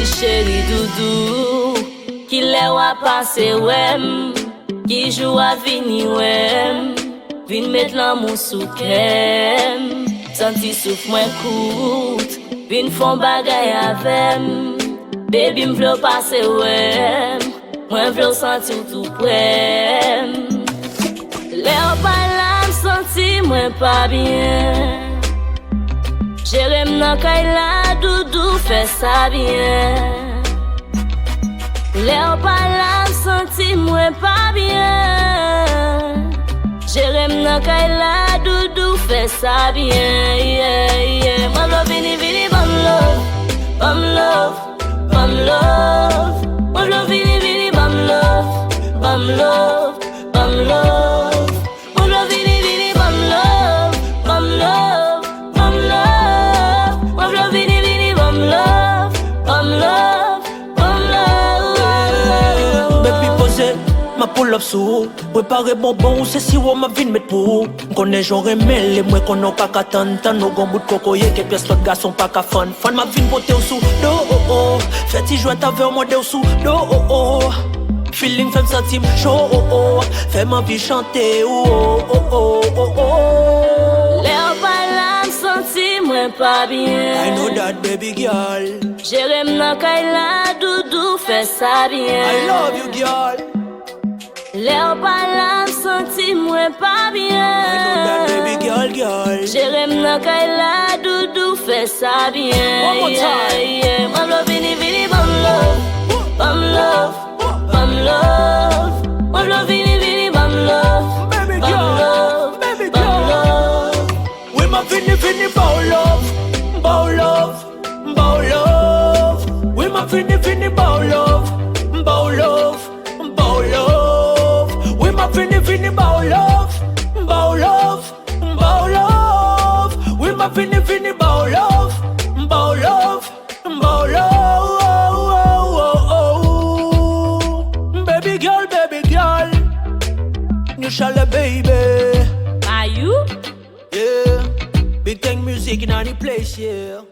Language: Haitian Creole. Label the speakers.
Speaker 1: petit chéri doudou, qui l'est à passer ouem, qui joue à vini ouem, vin mettre l'amour sous crème, senti souffle moins coûte, vin font bagay avem, baby m'vle passer ouem, moi vle sentir tout près. L'air pas là m'senti moi pas bien. Jérém nan kay la doudou fait ça bien. L'air pas là m'senti moi pas bien. Jérém nan kay la doudou fait ça bien. Yeah, yeah. Moi v'lo vini vini Banm Love, Banm Love, Banm Love. Moi v'lo vini vini Banm Love, Banm Love, Banm Love. Moi v'lo vini vini Banm Love, Banm Love, Banm Love. Moi v'lo vini vini Banm Love, Banm Love, Banm Love.
Speaker 2: Baby posé, ma pull up sous. Préparer bonbon, c'est si on m'a vine mettre pour. M'connais j'aurais mêlé, moi qu'on n'a pas qu'à t'entendre. Nos grands bouts de cocoyer, que pièce l'autre garçon pas qu'à fan. Fan ma vine beauté au sous, do oh oh. Fais-tu jouer ta verre, moi au sous, do oh oh. Feeling fait me sentir chaud, oh oh. Fais ma vie chanter, oh oh oh oh oh.
Speaker 1: L'air pas là, m'senti moi pas bien.
Speaker 2: I know that baby girl.
Speaker 1: Jérém nan kay la doudou fait ça bien.
Speaker 2: I love you girl.
Speaker 1: L'air pas là, m'senti moi pas bien.
Speaker 2: I know that baby girl, girl.
Speaker 1: Jérém nan kay la doudou fait ça bien.
Speaker 2: One more time.
Speaker 1: Yeah, yeah. Moi v'lo vini vini Banm Love, Banm Love, Banm Love. Moi v'lo vini vini Banm Love,
Speaker 2: Baby
Speaker 1: Banm
Speaker 2: girl,
Speaker 1: Love,
Speaker 2: baby
Speaker 1: Banm
Speaker 2: girl.
Speaker 1: Love.
Speaker 2: We ma vini vini bow love, bow love, bow love. We ma vini vini bow love, bow love, bow love. We ma vini vini bow love, bow love, bow love. We ma vini vini bow love, bow love, bow love. Baby girl, you shall baby.
Speaker 1: Mayoo?
Speaker 2: Yeah, BTMG music in any place, yeah.